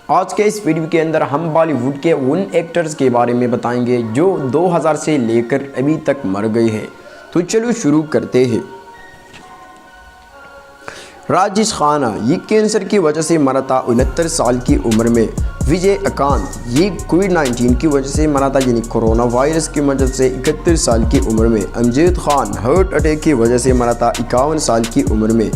आज के इस वीडियो के अंदर हम बॉलीवुड के उन एक्टर्स के बारे में बताएंगे जो 2000 से लेकर अभी तक मर गए हैं। तो चलो शुरू करते हैं। राजेश खन्ना ये कैंसर की वजह से मरा था 69 साल की उम्र में। विजय अकांत ये कोविड-19 की वजह से मरा था यानी कोरोना वायरस की वजह से 71 साल की उम्र में। अमजद खान हार्ट अटैक की वजह से मरा था 51 साल की उम्र में।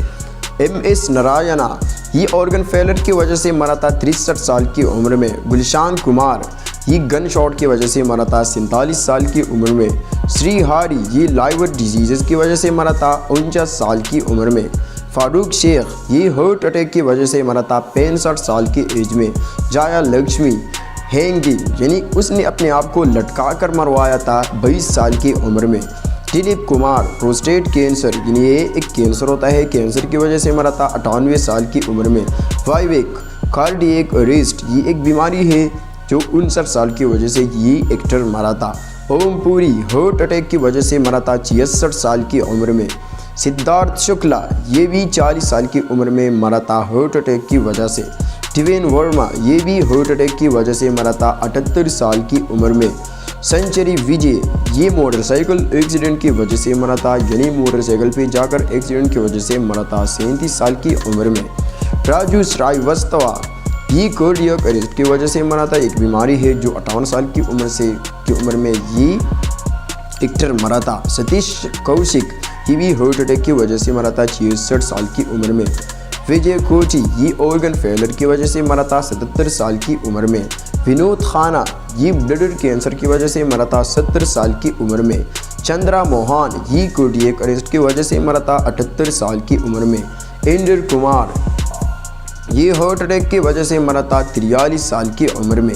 MS नारायणा ये ऑर्गन फेलर की वजह से मरा था 63 साल की उम्र में। गुलशान कुमार ये गन शॉट की वजह से मरा था 47 साल की उम्र में। श्रीहरि ये लाइवर डिजीज़ की वजह से मरा था 49 साल की उम्र में। फारूक शेख ये हार्ट अटैक की वजह से मरा था 65 साल की एज में। जया लक्ष्मी हैंगिंग यानी उसने अपने आप को लटका कर मरवाया था 22 साल की उम्र में। दिलीप कुमार प्रोस्टेट कैंसर यानी ये एक कैंसर होता है, कैंसर की वजह से मरा था 98 साल की उम्र में। वाइवेक कार्डियक अरेस्ट ये एक बीमारी है जो 59 साल की वजह से ये एक्टर मरा था। ओम पुरी हार्ट अटैक की वजह से मरा था 66 साल की उम्र में। सिद्धार्थ शुक्ला ये भी 40 साल की उम्र में मरा था हार्ट अटैक की वजह से। टिवेन वर्मा ये भी हार्ट अटैक की वजह से मरा था 78 साल की उम्र में। सेंचुरी विजय ये मोटरसाइकिल एक्सीडेंट की वजह से मरा था यानी मोटरसाइकिल पे जाकर एक्सीडेंट की वजह से मरा था 37 साल की उम्र में। राजू श्रीवास्तव ये कार्डियक अरेस्ट की वजह से मरा था, एक बीमारी है जो 58 साल की उम्र में ये एक्टर मरा था। सतीश कौशिक ये भी हार्ट अटैक की वजह से मरा था 66 साल की उम्र में। विजय कोटी ये ऑर्गन फेलर की वजह से मरा था 77 साल की उम्र में। विनोद खन्ना ये ब्लडर कैंसर की वजह से मरा था 70 साल की उम्र में। चंद्रा मोहन ये कार्डियक अरेस्ट की वजह से मरा था 78 साल की उम्र में। इंद्र कुमार ये हार्ट अटैक की वजह से मरा था 43 साल की उम्र में।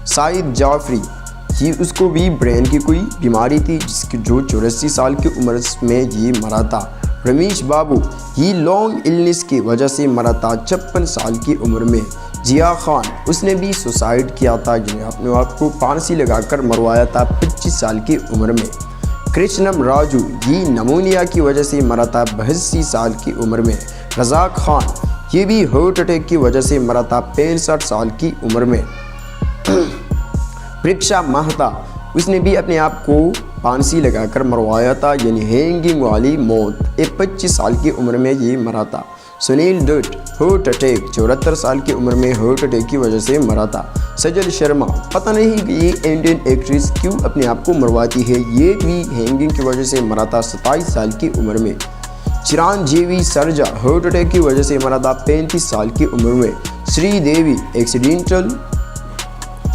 साइद जाफरी ये उसको भी ब्रेन की कोई बीमारी थी जिसकी जो 84 साल की उम्र में ये मरा था। रमेश बाबू ये लॉन्ग इलनेस की वजह से मरा था 56 साल की उम्र में। जिया खान उसने भी सुसाइड किया था जिन्हें अपने आप को फांसी लगाकर मरवाया था 25 साल की उम्र में। कृष्णम राजू ये नमोनिया की वजह से मरा था 82 साल की उम्र में। रज़ाक खान ये भी हार्ट अटैक की वजह से मरा था 65 साल की उम्र में। परीक्षा महता उसने भी अपने आप को फांसी लगाकर मरवाया था यानी हैंगिंग वाली मौत, एक 25 साल की उम्र में ये मरा था। सुनील दत्त हार्ट अटैक 74 साल की उम्र में हार्ट अटैक की वजह से मरा था। सजल शर्मा पता नहीं कि ये इंडियन एक्ट्रेस क्यों अपने आप को मरवाती है, ये भी हैंगिंग की वजह से मरा था 27 साल की उम्र में। चिरंजीवी सरजा हार्ट अटैक की वजह से मरा था 35 साल की उम्र में। श्रीदेवी एक्सीडेंटल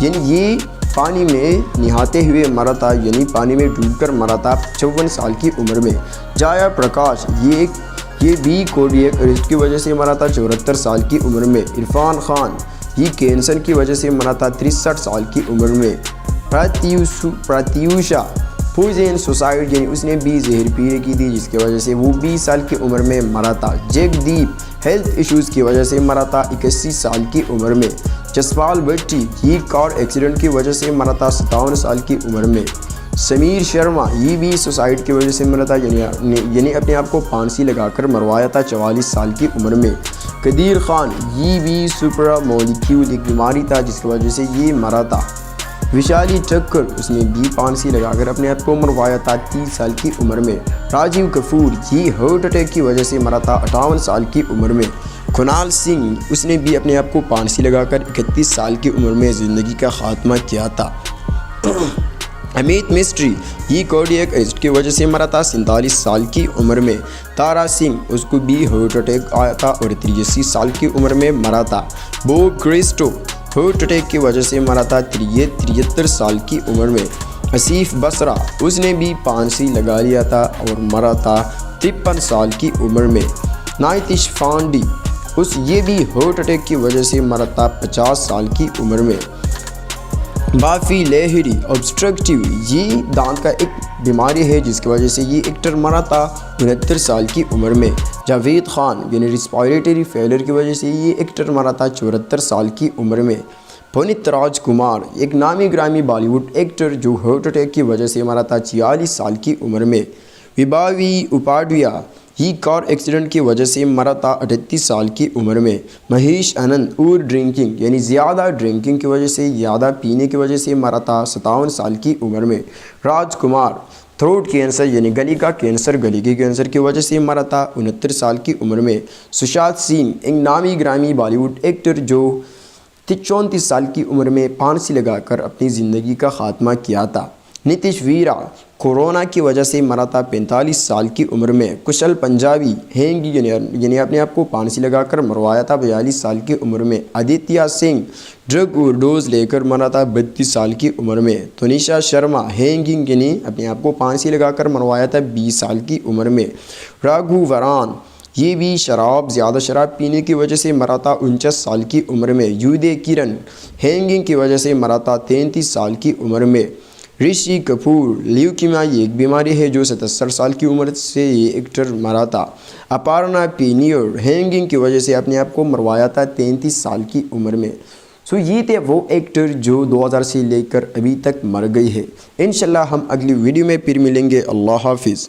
यानी ये पानी में नहाते हुए मरा था यानी पानी में डूबकर मरा था 54 साल की उम्र में। जया प्रकाश ये भी कार्डियक अरेस्ट की वजह से मरा था 74 साल की उम्र में। इरफान खान ये कैंसर की वजह से मरा था 63 साल की उम्र में। प्रत्यूषा पॉइजन सुसाइड यानी उसने भी जहर पीने की थी जिसकी वजह से वो 20 साल की उम्र में मरा था। जगदीप हेल्थ इश्यूज़ की वजह से मरा था 81 साल की उम्र में। जसपाल भट्टी ये कार एक्सीडेंट की वजह से मरा था 57 साल की उम्र में। समीर शर्मा ये भी सुसाइड की वजह से मरा था यानी अपने आप को फांसी लगाकर मरवाया था 44 साल की उम्र में। कदीर खान ये भी सुपरा मॉलिक्यूल एक बीमारी था जिसकी वजह से ये मरा था। विशाली ठक्कर उसने भी फांसी लगाकर अपने आप को मरवाया था 30 साल की उम्र में। राजीव कपूर ये हार्ट अटैक की वजह से मरा था 58 साल की उम्र में। कुणाल सिंह उसने भी अपने आप को फांसी लगाकर 31 साल की उम्र में ज़िंदगी का खात्मा किया था। अमित मिस्ट्री ये कार्डियक अरेस्ट की वजह से मरा था 47 साल की उम्र में। तारा सिंह उसको भी हार्ट अटैक आया था और 83 साल की उम्र में मरा था। बॉब क्रिस्टो हार्ट अटैक की वजह से मरा था 73 साल की उम्र में। आसिफ बसरा उसने भी फांसी लगा लिया था और मरा था 53 साल की उम्र में। नाइतिश फांडी ये भी हार्ट अटैक की वजह से मरा था 50 साल की उम्र में। बाफी लहरी ऑब्स्ट्रक्टिव ये दांत का एक बीमारी है जिसकी वजह से ये एक्टर मरा था 69 साल की उम्र में। जावेद खान यानी रिस्पायरेटरी फेलर की वजह से ये एक्टर मरा था 74 साल की उम्र में। पुनीत राजकुमार एक नामी ग्रामी बॉलीवुड एक्टर जो हार्ट अटैक की वजह से मरा था 46 साल की उम्र में। विभावी उपाध्याय ये कार एक्सीडेंट की वजह से मरा था 38 साल की उम्र में। महेश आनंद ओवर ड्रिंकिंग यानी ज़्यादा ड्रिंकिंग की वजह से, ज़्यादा पीने की वजह से मरा था 57 साल की उम्र में। राजकुमार थ्रोट कैंसर यानी गली का कैंसर, गली के कैंसर की वजह से मरा था 69 साल की उम्र में। सुशांत सिंह एक नामी ग्रामी बॉलीवुड एक्टर जो 34 साल की उम्र में फांसी लगाकर अपनी ज़िंदगी का खात्मा किया था। नीतीश वीरा कोरोना की वजह से मरा था 45 साल की उम्र में। कुशल पंजाबी हैंग यानी अपने आप को फांसी लगाकर मरवाया था 42 साल की उम्र में। आदित्य सिंह ड्रग ओवरडोज लेकर मरा था 32 साल की उम्र में। तनिषा शर्मा हैंगिंग यानी अपने आप को फांसी लगाकर मरवाया था 20 साल की उम्र में। राघु वरान ये भी ज़्यादा शराब पीने की वजह से मरा था 49 साल की उम्र में। युदे किरण हैंगिंग की वजह से मरा था 33 साल की उम्र में। ऋषि कपूर ल्यूकीमिया ये एक बीमारी है जो 77 साल की उम्र से ये एक्टर मरा था। अपार्णा पीनियर हैंगिंग की वजह से अपने आप को मरवाया था 33 साल की उम्र में। सो ये थे वो एक्टर जो 2000 से लेकर अभी तक मर गई है। इंशाल्लाह हम अगली वीडियो में फिर मिलेंगे। अल्लाह हाफिज़।